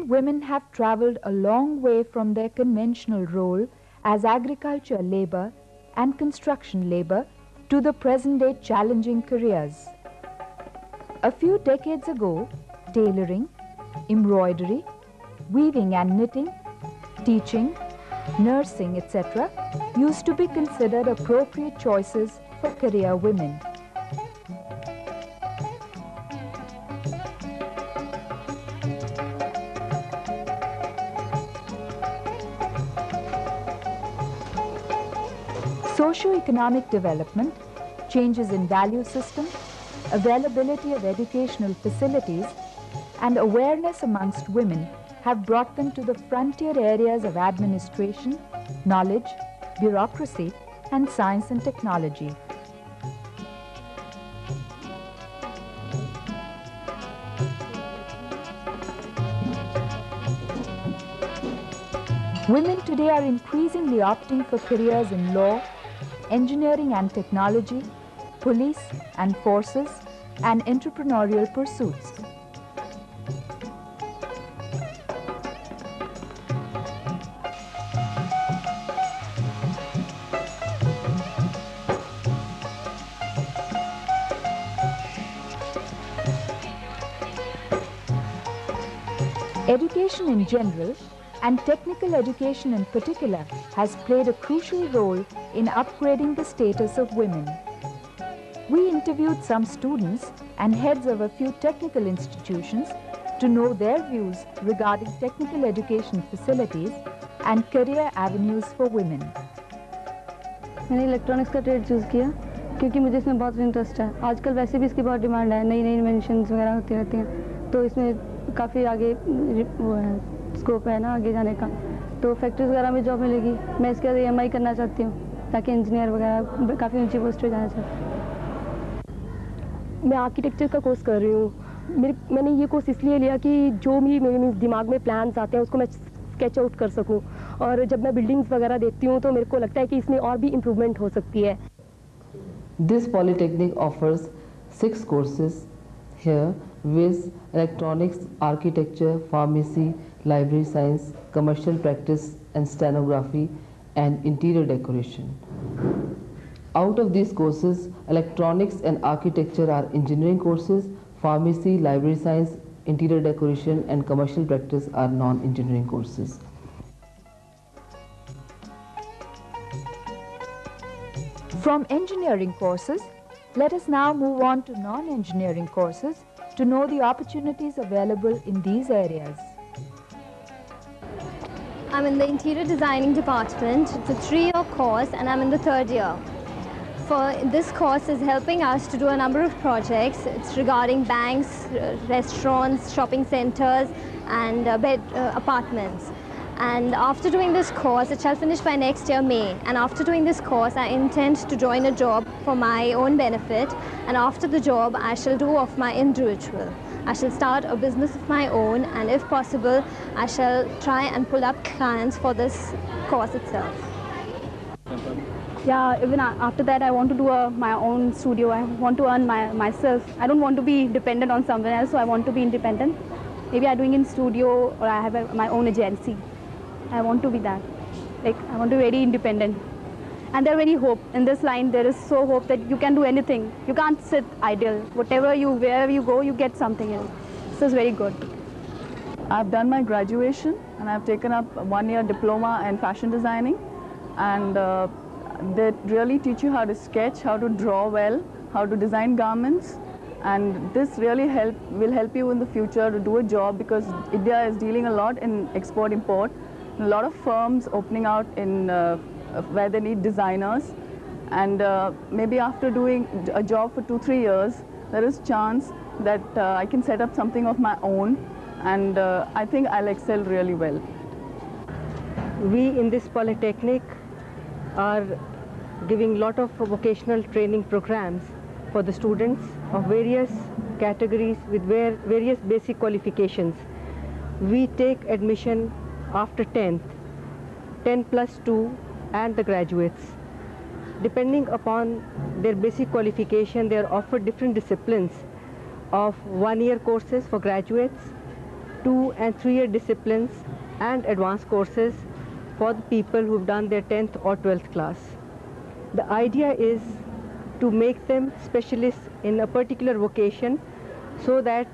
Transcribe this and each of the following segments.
women have traveled a long way from their conventional role as agriculture labor and construction labor to the present-day challenging careers. A few decades ago, tailoring, embroidery, weaving and knitting, teaching, nursing, etc. used to be considered appropriate choices for career women. Socio-economic development, changes in value system, availability of educational facilities, and awareness amongst women have brought them to the frontier areas of administration, knowledge, bureaucracy, and science and technology. Women today are increasingly opting for careers in law, engineering and technology, police and forces, and entrepreneurial pursuits. Education in general and technical education in particular has played a crucial role in upgrading the status of women. We interviewed some students and heads of a few technical institutions to know their views regarding technical education facilities and career avenues for women. मैंने electronics का trade choose किया क्योंकि मुझे इसमें बहुत interest है। आजकल वैसे भी इसकी बहुत डिमांड है, नई नई इन्वेंशंस वगैरह होती रहती हैं, तो इसमें काफ़ी आगे वो है स्कोप है ना आगे जाने का। तो फैक्ट्रीज वगैरह में जॉब मिलेगी। मैं इसके बाद EMI करना चाहती हूँ ताकि इंजीनियर वगैरह काफ़ी ऊंची पोस्ट पे जाना चाहती हूँ। मैं आर्किटेक्चर का कोर्स कर रही हूँ। मैंने ये कोर्स इसलिए लिया कि जो भी मेरे दिमाग में प्लान्स आते हैं उसको मैं स्केच आउट कर सकूँ, और जब मैं बिल्डिंग्स वगैरह देखती हूँ तो मेरे को लगता है कि इसमें और भी इम्प्रूवमेंट हो सकती है। This polytechnic offers 6 courses here, viz. Electronics, Architecture, Pharmacy, Library Science, Commercial Practice and Stenography, and Interior Decoration. Out of these courses, Electronics and Architecture are engineering courses, Pharmacy, Library Science, Interior Decoration and Commercial Practice are non-engineering courses. From engineering courses, let us now move on to non-engineering courses to know the opportunities available in these areas. I'm in the interior designing department. It's a 3-year course and I'm in the 3rd year. This course is helping us to do a number of projects. It's regarding banks, restaurants, shopping centers and apartments. And after doing this course, it shall finish by next year May. And after doing this course, I intend to join a job for my own benefit. And after the job, I shall do of my individual. I shall start a business of my own, and if possible, I shall try and pull up clients for this course itself. Yeah, even after that, I want to do my own studio. I want to earn myself. I don't want to be dependent on someone else, so I want to be independent. Maybe I'm doing in studio, or I have my own agency. I want to be that. Like, I want to be very independent. And there's very hope. In this line, there is so hope that you can do anything. You can't sit idle. Wherever you go, you get something else. So it's very good. I've done my graduation and I've taken up a 1-year diploma in fashion designing. And they really teach you how to sketch, how to draw well, how to design garments. And this really will help you in the future to do a job, because India is dealing a lot in export-import. A lot of firms opening out in where they need designers, and maybe after doing a job for 2-3 years, there is chance that I can set up something of my own, and I think I'll excel really well. We in this polytechnic are giving a lot of vocational training programs for the students of various categories with various basic qualifications. We take admission after 10th, 10 plus 2 and the graduates. Depending upon their basic qualification, they are offered different disciplines of 1-year courses for graduates, 2- and 3-year disciplines and advanced courses for the people who've done their 10th or 12th class. The idea is to make them specialists in a particular vocation so that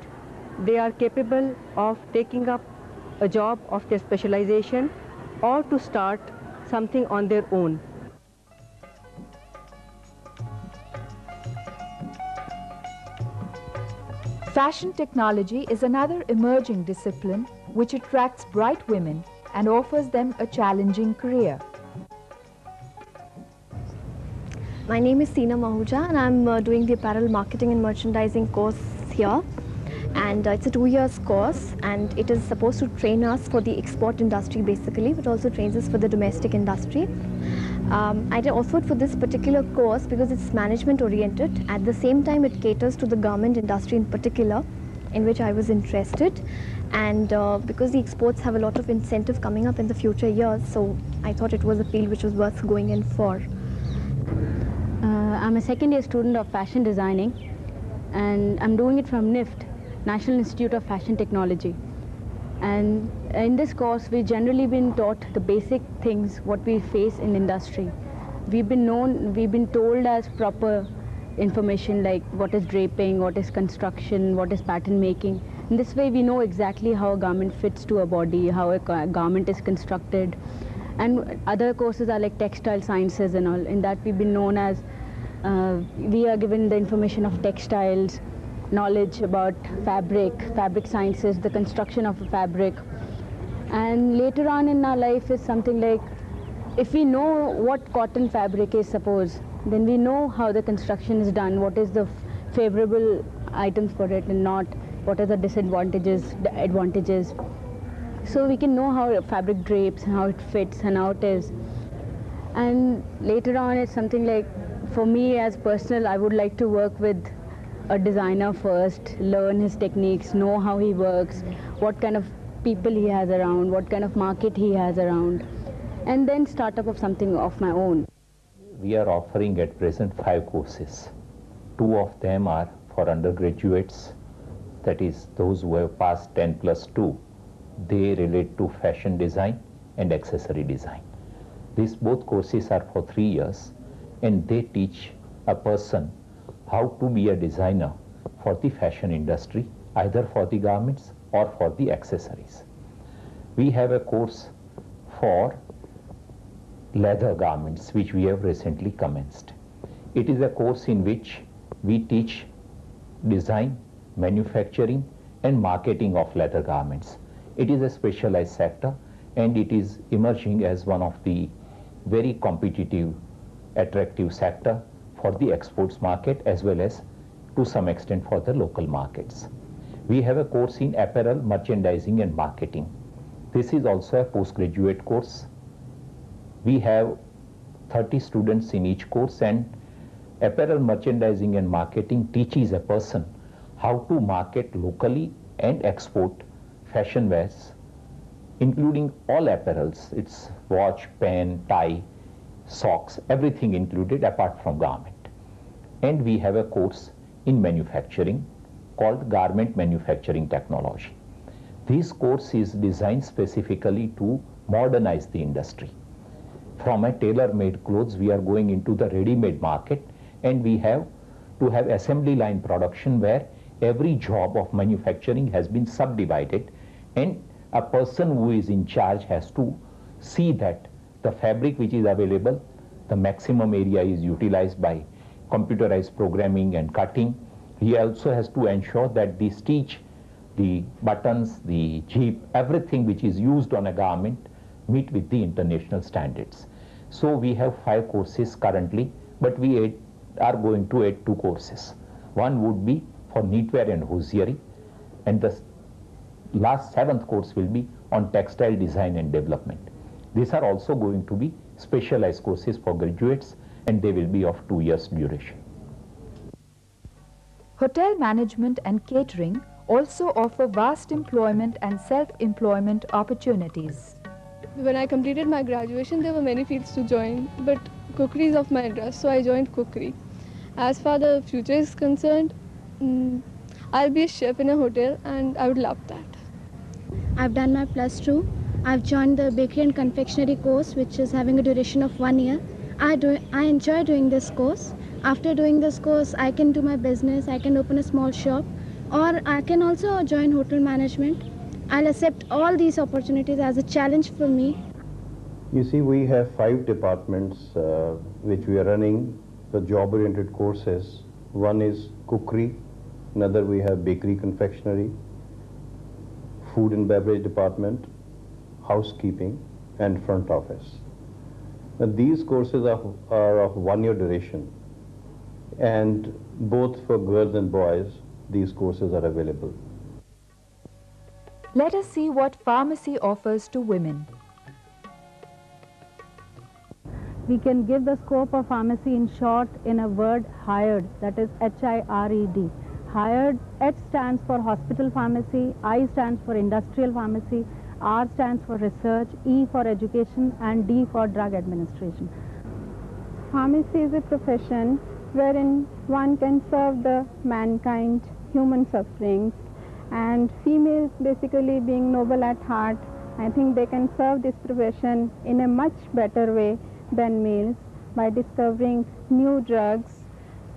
they are capable of taking up a job of their specialization or to start something on their own. Fashion technology is another emerging discipline which attracts bright women and offers them a challenging career. My name is Seena Mahuja and I'm doing the apparel marketing and merchandising course here. And it's a 2-year course, and it is supposed to train us for the export industry basically, but also trains us for the domestic industry. I offered for this particular course because it's management oriented. At the same time, it caters to the garment industry in particular, in which I was interested. And because the exports have a lot of incentive coming up in the future years, so I thought it was a field which was worth going in for. I'm a second-year student of fashion designing, and I'm doing it from NIFT, National Institute of Fashion Technology. And in this course, we've generally been taught the basic things what we face in industry. We've been told as proper information like what is draping, what is construction, what is pattern making. In this way, we know exactly how a garment fits to a body, how a garment is constructed. And other courses are like textile sciences and all. In that, we've been known as, we are given the information of textiles, knowledge about fabric sciences, the construction of a fabric. And later on in our life is something like, if we know what cotton fabric is, suppose, then we know how the construction is done, what is the favorable items for it and not, what are the disadvantages, the advantages. So we can know how a fabric drapes, how it fits and how it is. And later on it's something like, for me as personal, I would like to work with a designer first, learn his techniques, know how he works, what kind of people he has around, what kind of market he has around, and then start up of something of my own. We are offering at present 5 courses. 2 of them are for undergraduates, that is those who have passed 10+2. They relate to fashion design and accessory design. These both courses are for 3 years, and they teach a person how to be a designer for the fashion industry, either for the garments or for the accessories. We have a course for leather garments which we have recently commenced. It is a course in which we teach design, manufacturing and marketing of leather garments. It is a specialized sector and it is emerging as one of the very competitive, attractive sector for the exports market as well as to some extent for the local markets. We have a course in apparel, merchandising and marketing. This is also a postgraduate course. We have 30 students in each course, and apparel, merchandising and marketing teaches a person how to market locally and export fashion wares, including all apparels. It's watch, pen, tie, socks, everything included apart from garment. And we have a course in manufacturing called Garment Manufacturing Technology. This course is designed specifically to modernize the industry. From a tailor-made clothes, we are going into the ready-made market, and we have to have assembly line production where every job of manufacturing has been subdivided, and a person who is in charge has to see that the fabric which is available, the maximum area is utilized by computerized programming and cutting. He also has to ensure that the stitch, the buttons, the zip, everything which is used on a garment meet with the international standards. So we have 5 courses currently, but we are going to add 2 courses. One would be for knitwear and hosiery, and the last 7th course will be on textile design and development. These are also going to be specialized courses for graduates, and they will be of 2 years duration. Hotel management and catering also offer vast employment and self-employment opportunities. When I completed my graduation, there were many fields to join, but cookery is of my interest, so I joined cookery. As far the future is concerned, I'll be a chef in a hotel and I would love that. I've done my +2. I've joined the bakery and confectionery course, which is having a duration of 1 year. I enjoy doing this course. After doing this course, I can do my business, I can open a small shop, or I can also join hotel management. I'll accept all these opportunities as a challenge for me. You see, we have 5 departments which we are running the job-oriented courses. One is cookery, another we have bakery confectionery, food and beverage department, housekeeping, and front office. Now, these courses are of 1 year duration, and both for girls and boys, these courses are available. Let us see what pharmacy offers to women. We can give the scope of pharmacy in short in a word, hired, that is H-I-R-E-D. Hired, H stands for hospital pharmacy, I stands for industrial pharmacy, R stands for research, E for education, and D for drug administration. Pharmacy is a profession wherein one can serve the mankind, human sufferings, and females basically being noble at heart, I think they can serve this profession in a much better way than males by discovering new drugs,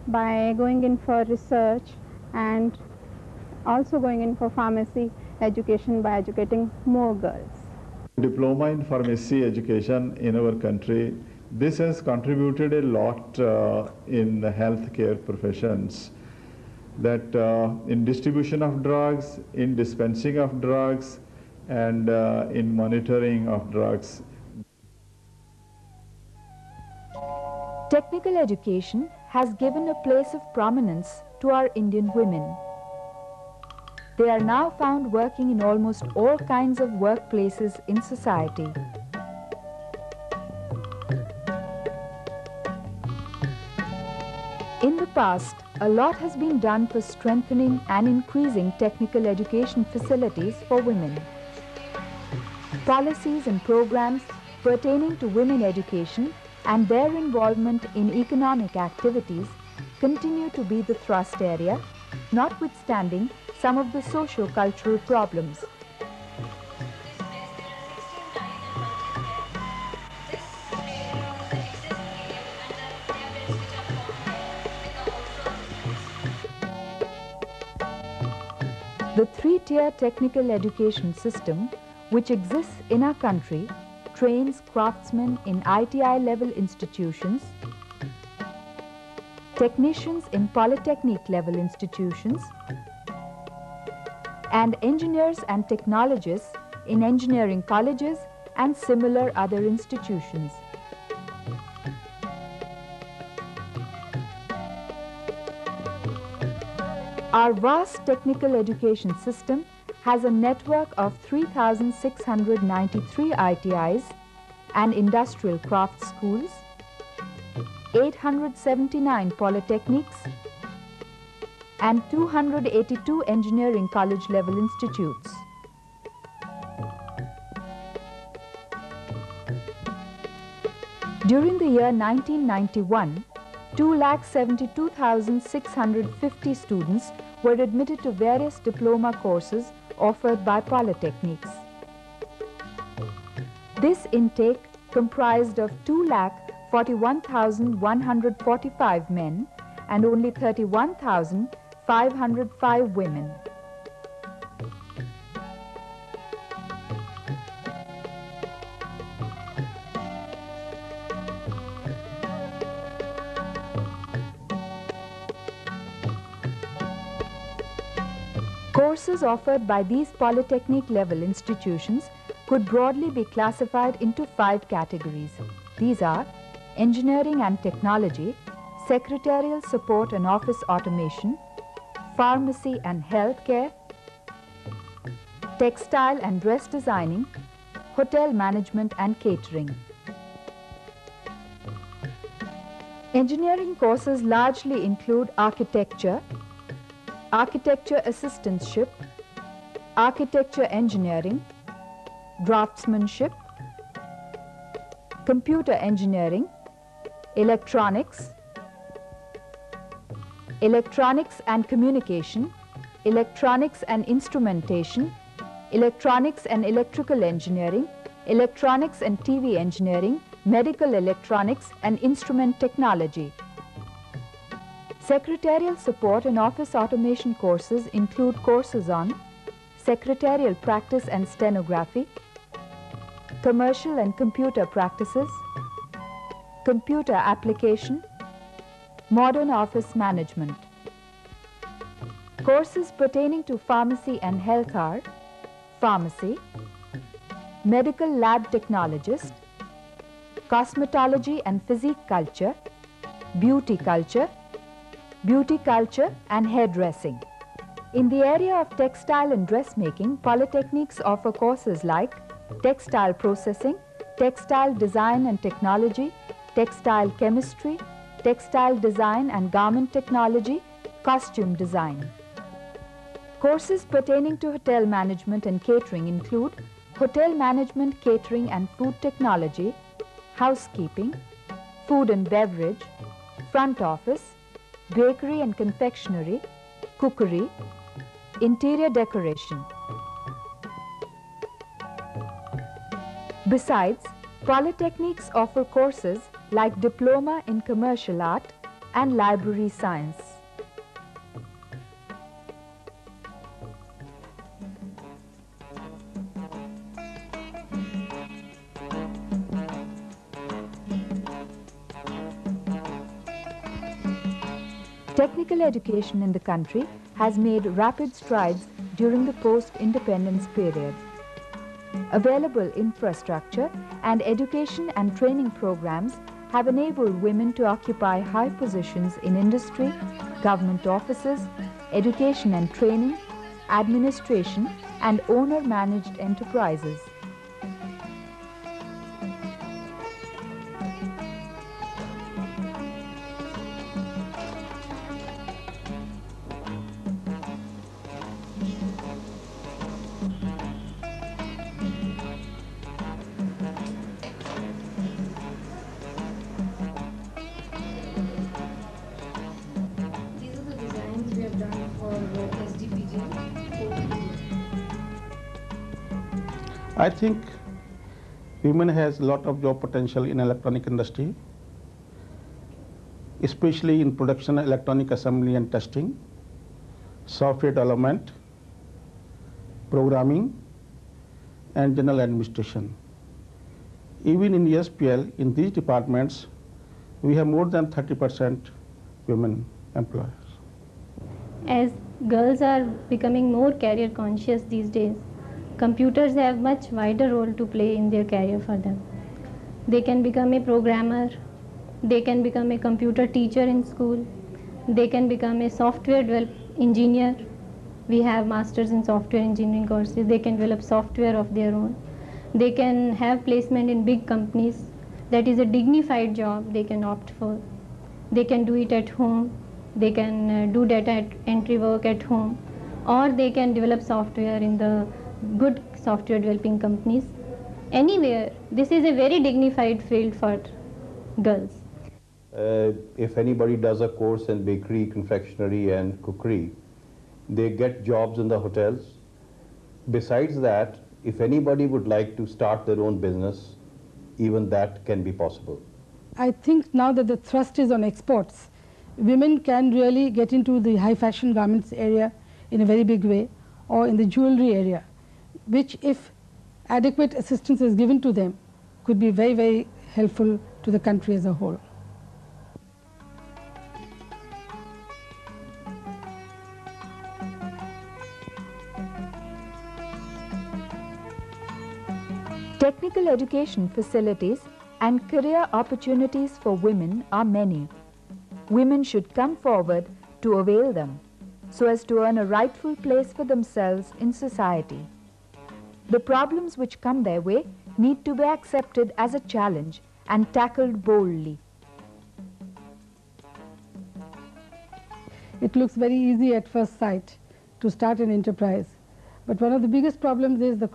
by going in for research, and also going in for pharmacy education by educating more girls. Diploma in pharmacy education in our country, this has contributed a lot in the healthcare professions, that in distribution of drugs, in dispensing of drugs, and in monitoring of drugs. Technical education has given a place of prominence to our Indian women. They are now found working in almost all kinds of workplaces in society. In the past, a lot has been done for strengthening and increasing technical education facilities for women. Policies and programs pertaining to women education and their involvement in economic activities continue to be the thrust area, notwithstanding some of the socio-cultural problems. The 3-tier technical education system, which exists in our country, trains craftsmen in ITI level institutions, technicians in polytechnic level institutions, and engineers and technologists in engineering colleges and similar other institutions. Our vast technical education system has a network of 3,693 ITIs and industrial craft schools, 879 polytechnics, and 282 engineering college level institutes. During the year 1991, 2,72,650 students were admitted to various diploma courses offered by polytechnics. This intake comprised of 2,41,145 men and only 31,505 women. Courses offered by these polytechnic level institutions could broadly be classified into 5 categories. These are engineering and technology, secretarial support and office automation, pharmacy and healthcare, textile and dress designing, hotel management and catering. Engineering courses largely include architecture, architecture assistantship, architecture engineering, draftsmanship, computer engineering, electronics, electronics and communication, electronics and instrumentation, electronics and electrical engineering, electronics and TV engineering, medical electronics and instrument technology. Secretarial support and office automation courses include courses on secretarial practice and stenography, commercial and computer practices, computer application, modern office management. Courses pertaining to pharmacy and health are pharmacy, medical lab technologist, cosmetology and physique culture, beauty culture and hairdressing. In the area of textile and dressmaking, polytechnics offer courses like textile processing, textile design and technology, textile chemistry, textile design and garment technology, costume design. Courses pertaining to hotel management and catering include hotel management, catering and food technology, housekeeping, food and beverage, front office, bakery and confectionery, cookery, interior decoration. Besides, polytechnics offer courses like diploma in commercial art and library science. Technical education in the country has made rapid strides during the post-independence period. Available infrastructure and education and training programs have enabled women to occupy high positions in industry, government offices, education and training, administration, and owner-managed enterprises. I think women has a lot of job potential in electronic industry, especially in production, electronic assembly and testing, software development, programming, and general administration. Even in ESPL, in these departments, we have more than 30% women employees. As girls are becoming more career conscious these days, computers have much wider role to play in their career for them. They can become a programmer, they can become a computer teacher in school, they can become a software engineer. We have masters in software engineering courses. They can develop software of their own. They can have placement in big companies. That is a dignified job they can opt for. They can do it at home. They can do data entry work at home, or they can develop software in the good software developing companies. Anywhere, this is a very dignified field for girls. If anybody does a course in bakery, confectionery and cookery, they get jobs in the hotels. Besides that, if anybody would like to start their own business, even that can be possible. I think now that the thrust is on exports, women can really get into the high fashion garments area in a very big way, or in the jewelry area, which if adequate assistance is given to them could be very, very helpful to the country as a whole. Technical education facilities and career opportunities for women are many. Women should come forward to avail them so as to earn a rightful place for themselves in society. The problems which come their way need to be accepted as a challenge and tackled boldly. It looks very easy at first sight to start an enterprise, but one of the biggest problems is the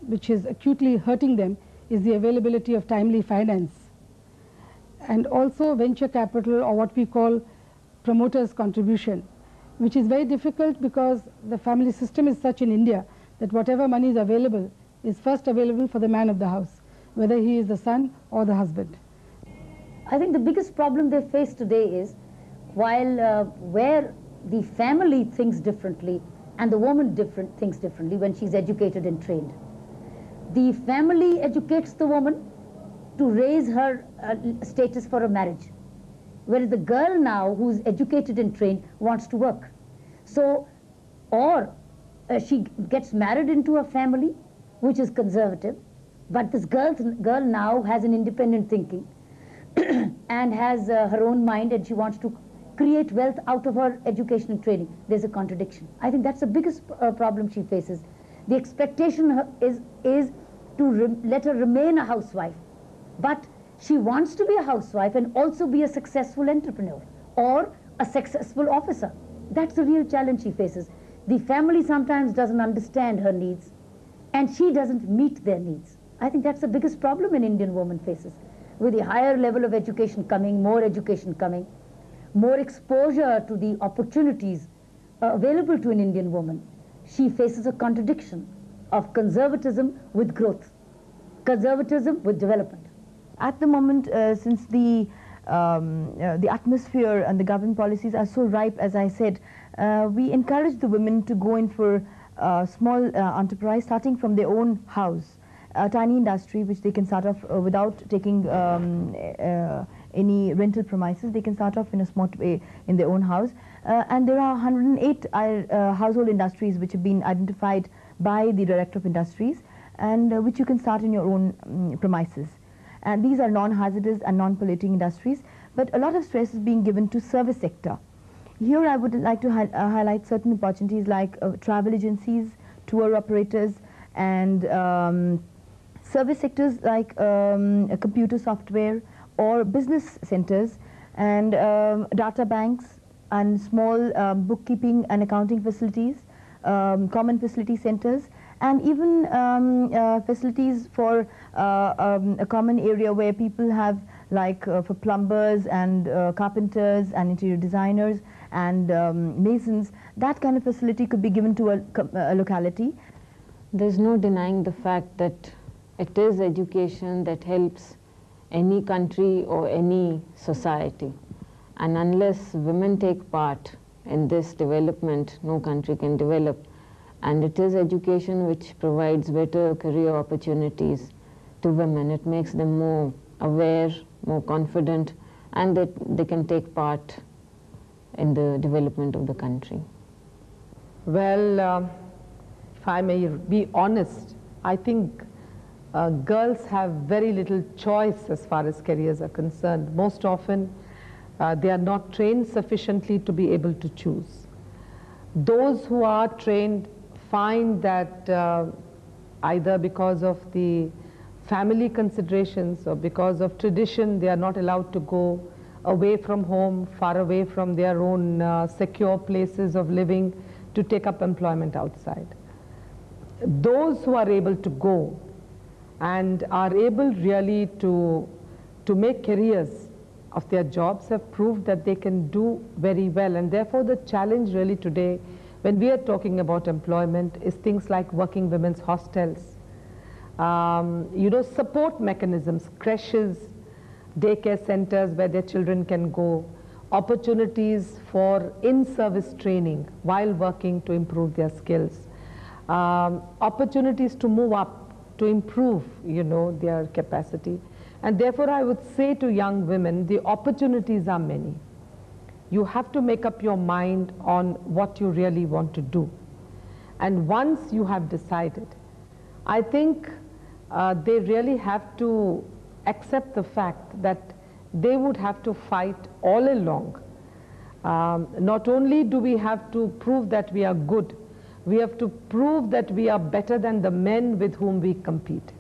which is acutely hurting them, is the availability of timely finance, and also venture capital, or what we call promoters' contribution, which is very difficult because the family system is such in India that whatever money is available is first available for the man of the house, whether he is the son or the husband. I think the biggest problem they face today is where the family thinks differently and the woman thinks differently when she's educated and trained. The family educates the woman to raise her status for a marriage, whereas the girl now who's educated and trained wants to work. So, or she gets married into a family which is conservative, but this girl now has an independent thinking and has her own mind, and she wants to create wealth out of her education and training. There's a contradiction. I think that's the biggest problem she faces. The expectation is to let her remain a housewife, but she wants to be a housewife and also be a successful entrepreneur or a successful officer. That's the real challenge she faces. The family sometimes doesn't understand her needs and she doesn't meet their needs. I think that's the biggest problem an Indian woman faces. With the higher level of education coming, more education coming, more exposure to the opportunities available to an Indian woman, she faces a contradiction of conservatism with growth, conservatism with development. At the moment, since the atmosphere and the government policies are so ripe, as I said, we encourage the women to go in for small enterprise, starting from their own house, a tiny industry which they can start off without taking any rental premises. They can start off in a smart way in their own house. And there are 108 household industries which have been identified by the Director of Industries, and which you can start in your own premises. And these are non-hazardous and non-polluting industries, but a lot of stress is being given to service sector. Here I would like to highlight certain opportunities like travel agencies, tour operators, and service sectors like computer software or business centers, and data banks and small bookkeeping and accounting facilities, common facility centers, and even facilities for a common area where people have, like for plumbers and carpenters and interior designers and masons. That kind of facility could be given to a locality. There's no denying the fact that it is education that helps any country or any society, and unless women take part in this development, no country can develop. And it is education which provides better career opportunities to women. It makes them more aware, more confident, and that they can take part in the development of the country. Well, if I may be honest, I think girls have very little choice as far as careers are concerned. Most often, they are not trained sufficiently to be able to choose. Those who are trained find that either because of the family considerations or because of tradition, they are not allowed to go away from home, far away from their own secure places of living to take up employment outside. Those who are able to go and are able really to make careers of their jobs have proved that they can do very well, and therefore the challenge really today when we are talking about employment is things like working women's hostels, support mechanisms, creches, daycare centers where their children can go, opportunities for in-service training while working to improve their skills, opportunities to move up, to improve, their capacity. And therefore I would say to young women, the opportunities are many. You have to make up your mind on what you really want to do. And once you have decided, I think they really have to accept the fact that they would have to fight all along. Not only do we have to prove that we are good, we have to prove that we are better than the men with whom we compete.